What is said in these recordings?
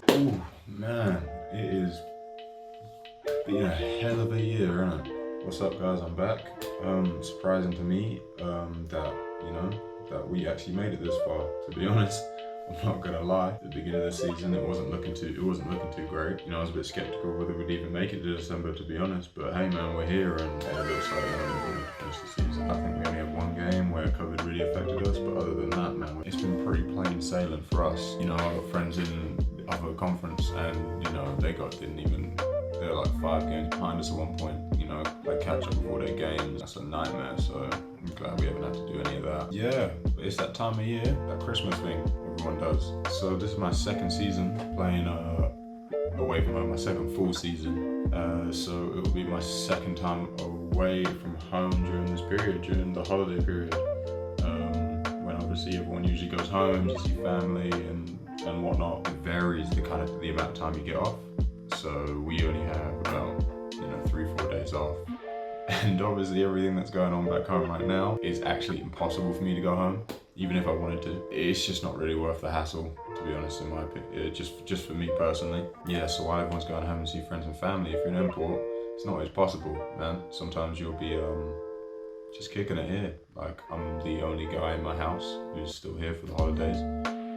Oh man, it is been a hell of a year, isn't it? What's up, guys? I'm back. Surprising to me that that we actually made it this far. To be honest, I'm not gonna lie. At the beginning of the season, it wasn't looking too great. I was a bit skeptical whether we'd even make it to December, to be honest. But hey, man, we're here, and it looks like we're going to finish the season. I think we only have one game where COVID really affected us, but other than that, man, it's been pretty plain sailing for us. I've got friends in other conference, and they're like 5 games behind us at one point. They catch up with all their games. That's a nightmare, so I'm glad we haven't had to do any of that. Yeah, but it's that time of year, that Christmas thing everyone does. So this is my second season playing away from home, my second full season. So it will be my second time away from home during this period, during the holiday period. When obviously everyone usually goes home to see family and whatnot. It varies the amount of time you get off. So we only have about 3-4 days off. And obviously everything that's going on back home right now is actually impossible for me to go home, even if I wanted to. It's just not really worth the hassle, to be honest, in my opinion. Just for me personally. Yeah, so while everyone's going home and see friends and family, if you're an import, it's not always possible, man. Sometimes you'll be just kicking it here. Like, I'm the only guy in my house who's still here for the holidays.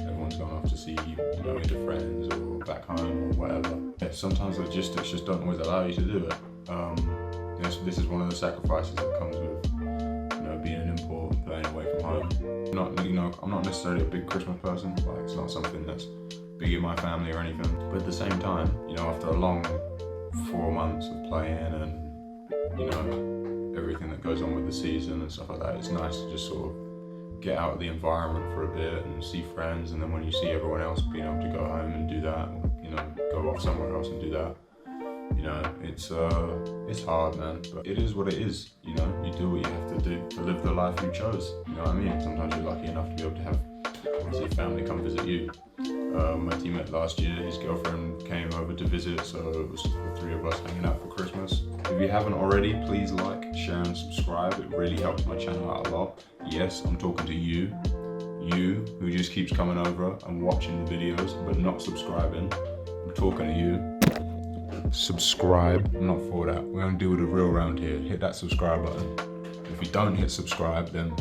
Everyone's gone off to see, either friends or back home or whatever. Yeah, sometimes logistics just don't always allow you to do it. This is one of the sacrifices that comes with, being an import and playing away from home. I'm not necessarily a big Christmas person. Like, it's not something that's big in my family or anything. But at the same time, after a long 4 months of playing and, everything that goes on with the season and stuff like that, it's nice to just sort of get out of the environment for a bit and see friends, and then when you see everyone else being able to go home and do that, go off somewhere else and do that, it's hard, man, but it is what it is. You do what you have to do to live the life you chose. You know what I mean? Sometimes you're lucky enough to be able to have, obviously, family come visit you. My teammate last year, his girlfriend came over to visit, so it was the 3 of us hanging out for Christmas. If you haven't already, please like, share and subscribe. It really helps my channel out a lot. Yes, I'm talking to you who just keeps coming over and watching the videos but not subscribing. I'm talking to you. Subscribe. I'm not for that. We're gonna do the real round here. Hit that subscribe button. If you don't hit subscribe, then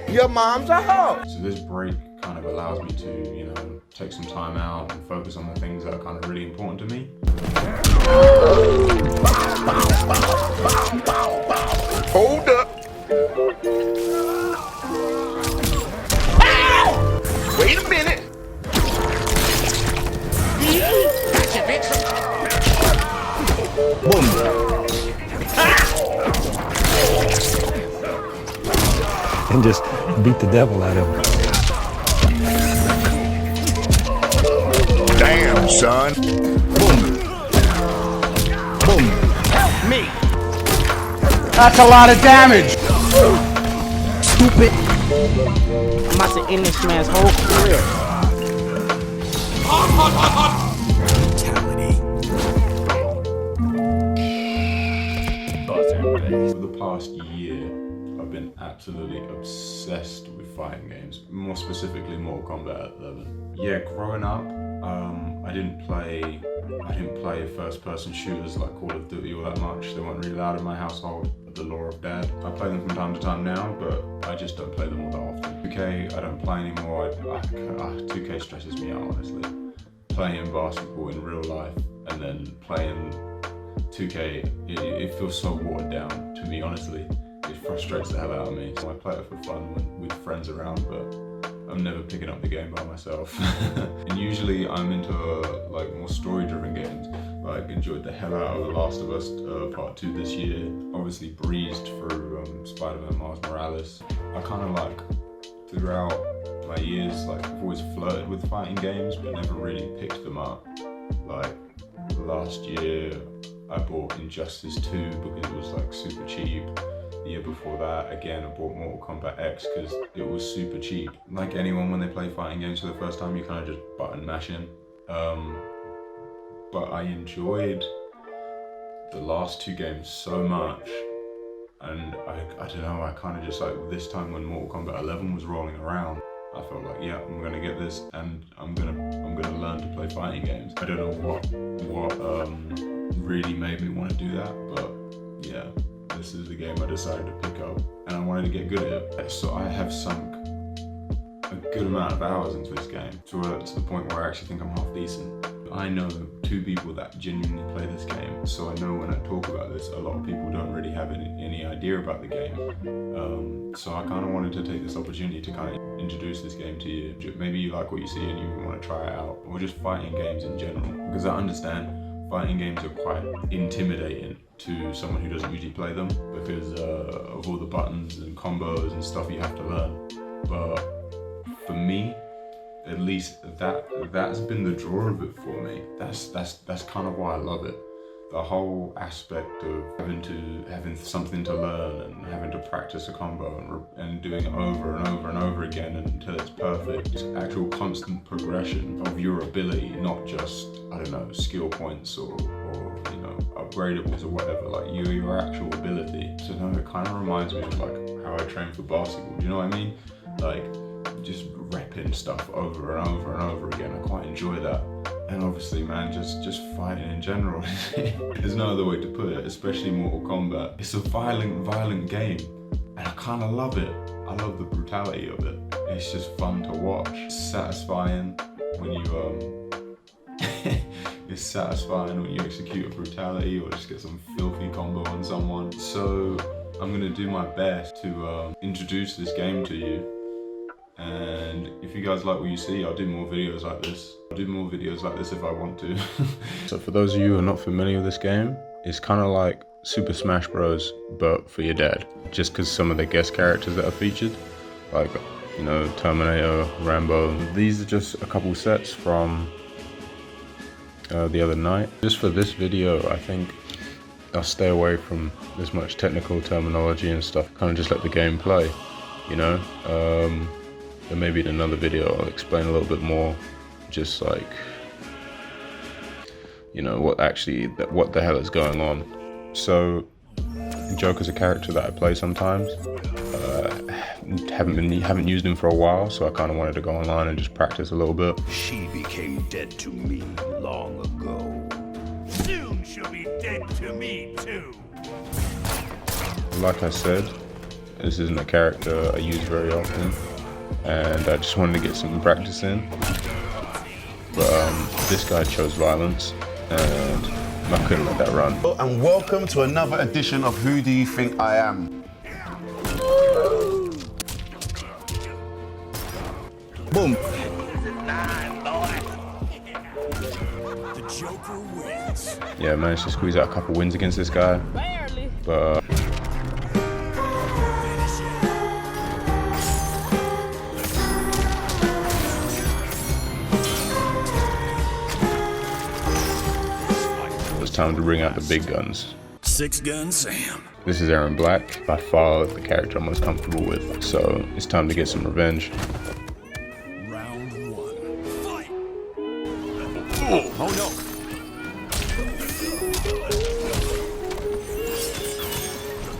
your mom's a hoe. So this break kind of allows me to, take some time out and focus on the things that are kind of really important to me. Hold up. Wait a minute. Gotcha, bitch. Boom. And just beat the devil out of him. Damn, son. Boom. Boom. Help me. That's a lot of damage. Stupid. I'm about to end this man's whole career. Brutality. For the past year, I've been absolutely obsessed with fighting games, more specifically Mortal Kombat 11. Yeah, growing up, I didn't play first-person shooters like Call of Duty all that much. They weren't really allowed in my household, the law of dad. I play them from time to time now, but I just don't play them all that often. 2K, I don't play anymore. 2K stresses me out, honestly. Playing basketball in real life and then playing 2K, it feels so watered down to me, honestly. It frustrates the hell out of me. So I play it for fun with friends around, but I'm never picking up the game by myself. And usually I'm into more story-driven games. Like, enjoyed the hell out of The Last of Us Part 2 this year. Obviously breezed through Spider-Man Miles Morales. I kind of throughout my years, I've always flirted with fighting games, but never really picked them up. Like, last year I bought Injustice 2 because it was super cheap. The year before that, again, I bought Mortal Kombat X because it was super cheap. Like anyone, when they play fighting games for the first time, you kind of just button mashing. But I enjoyed the last two games so much, and I don't know, I kind of just like, this time when Mortal Kombat 11 was rolling around, I felt like, yeah, I'm gonna get this, and I'm gonna learn to play fighting games. I don't know what really made me want to do that, but yeah, this is the game I decided to pick up, and I wanted to get good at it. So I have sunk a good amount of hours into this game to the point where I actually think I'm half decent. I know 2 people that genuinely play this game, so I know when I talk about this, a lot of people don't really have any idea about the game. So I kind of wanted to take this opportunity to kind of introduce this game to you. Maybe you like what you see and you want to try it out, or just fighting games in general. Because I understand fighting games are quite intimidating to someone who doesn't usually play them because of all the buttons and combos and stuff you have to learn. But for me, at least that's been the draw of it for me. That's kind of why I love it. The whole aspect of having something to learn and having to practice a combo and doing it over and over and over again until it's perfect. It's actual constant progression of your ability, not just, I don't know, skill points or you know, upgradables or whatever, like your actual ability. So no, it kind of reminds me of like how I train for basketball. Do you know what I mean? Like, just repping stuff over and over and over again. I quite enjoy that. And obviously, man, just fighting in general. There's no other way to put it, especially Mortal Kombat. It's a violent game, and I kind of love it. I love the brutality of it. It's just fun to watch. It's satisfying when you it's satisfying when you execute a brutality or just get some filthy combo on someone. So I'm gonna do my best to introduce this game to you. And if you guys like what you see, I'll do more videos like this. I'll do more videos like this if I want to. So for those of you who are not familiar with this game, it's kind of like Super Smash Bros, but for your dad. Just because some of the guest characters that are featured, like, you know, Terminator, Rambo. These are just a couple sets from the other night. Just for this video, I think I'll stay away from this much technical terminology and stuff. Kind of just let the game play, you know? And maybe in another video I'll explain a little bit more, just like, you know, what the hell is going on. So Joker's a character that I play sometimes. Haven't used him for a while, so I kind of wanted to go online and just practice a little bit. She became dead to me long ago. Soon she'll be dead to me too. Like I said, this isn't a character I use very often, and I just wanted to get some practice in. But this guy chose violence, and I couldn't let that run. And welcome to another edition of Who Do You Think I Am? Boom. Yeah, I managed to squeeze out a couple wins against this guy. Barely. But it's time to bring out the big guns. Six Gun Sam. This is Aaron Black, by far the character I'm most comfortable with, so it's time to get some revenge. Round one. Fight! Oh no!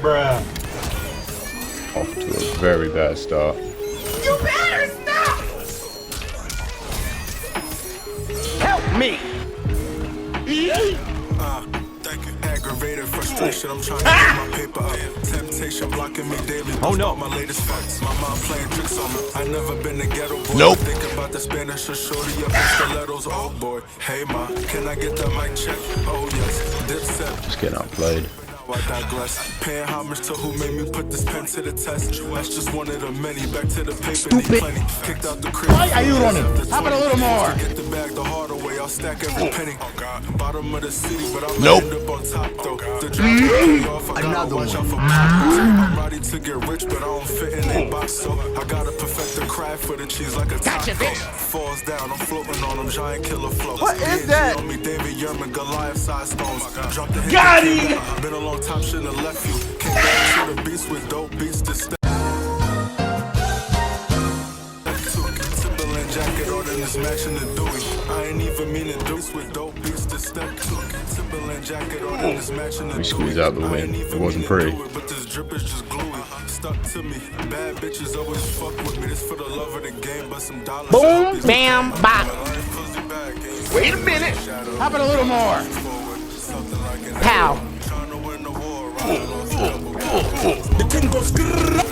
Bruh. Off to a very bad start. You better stop! Help me! Thank you. Aggravated frustration. I'm trying to get my paper up. Temptation blocking me daily. Oh no. My latest facts. My mom playing tricks on me. I never been a ghetto boy. Nope. Think about the Spanish or shorty up in stilettos. Oh boy. Hey ma, can I get that mic check? Oh yes. Dipset. Just getting outplayed. I digress. Paying homage to who made me put this pen to the test. That's just one of the many. Back to the paper, need plenty. Kicked out the crib. Why are you running? How about a little more? Get the bag the harder way. I'll stack every penny. Bottom of the city, but I'm Nope. end up on top though. The drop off, I gotta watch out for poppers. I'm ready to get rich, but I don't fit in a box, so I gotta perfect the craft for the cheese like a taco. Falls down, I'm floating on them, giant killer flow. What is that? On me, David Yerman, Goliath size stones. Drop the hit. Got him! Been a long time, shouldn't have left you. Came back, the beats with dope beats to step. Timberland jacket on and it's matching the Dewey. I ain't even mean to do with dope beats to step to. Timberland jacket on and it's matching the Dewey. We squeezed out the win. It wasn't pretty. But this drip is just gluey. Stuck to me. Bad bitches always fuck with me. This for the love of the game, but some dollars. Boom, bam, bop. Wait a minute. How about a little more? Pow. The thing goes grrrr.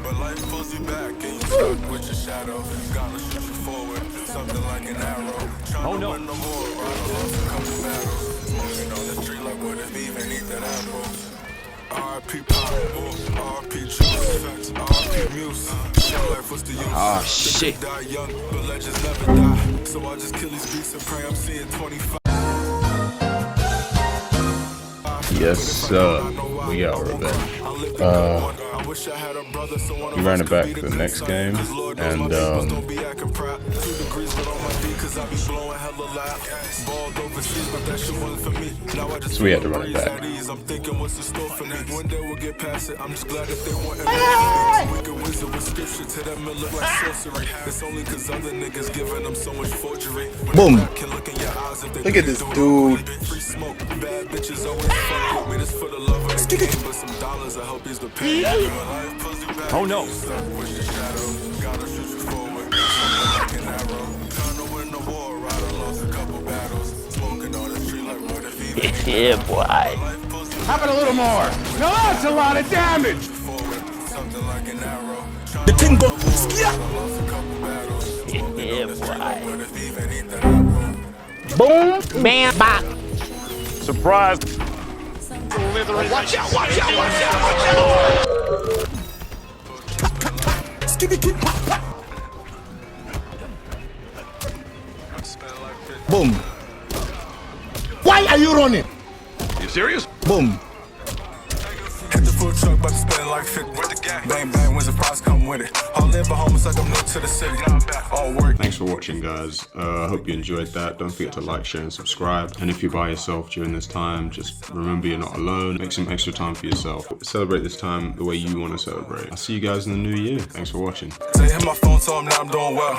But life pulls you back and you stuck with your shadow. Gotta shoot you forward, something like an arrow. Trying to win the war, ride along a couple battles. Smoking on the street like what if even eat that apple. R.I.P. Pop, R.I.P. Juice, R.I.P. Muse. Life was the use. Oh shit. Die young, but legends never die. So I just kill these beats and pray I'm seeing 25. Yes, sir. We got revenge. We ran it back the next game, and so we had to run it back. Boom. Look at this dude. Oh no. Yeah, boy. How about a little more? Now that's a lot of damage. The thing goes. Yeah, boy. Boom, bam, bop. Surprise. Watch out, watch out, watch out, watch out. Skitty kid pop pop. Boom. Why are you running? You serious? Boom. Hit the food truck, but spend like 50 with the gang. Bang bang, when's the prize come with it? I'll live a home, it's like I'm new to the city. All work. Thanks for watching, guys. I hope you enjoyed that. Don't forget to like, share, and subscribe. And if you're by yourself during this time, just remember you're not alone. Make some extra time for yourself. Celebrate this time the way you want to celebrate. I'll see you guys in the new year. Thanks for watching. Say hit my phone, told him now I'm doing well.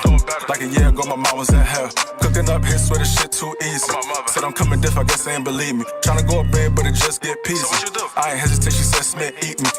Like a year ago, my mom was in hell. Cooking up hits with the shit too easy. Said I'm coming diff, I guess they ain't believe me. Tryna go up big, but it just get peasy. I ain't hesitate, she said Smith, eat me.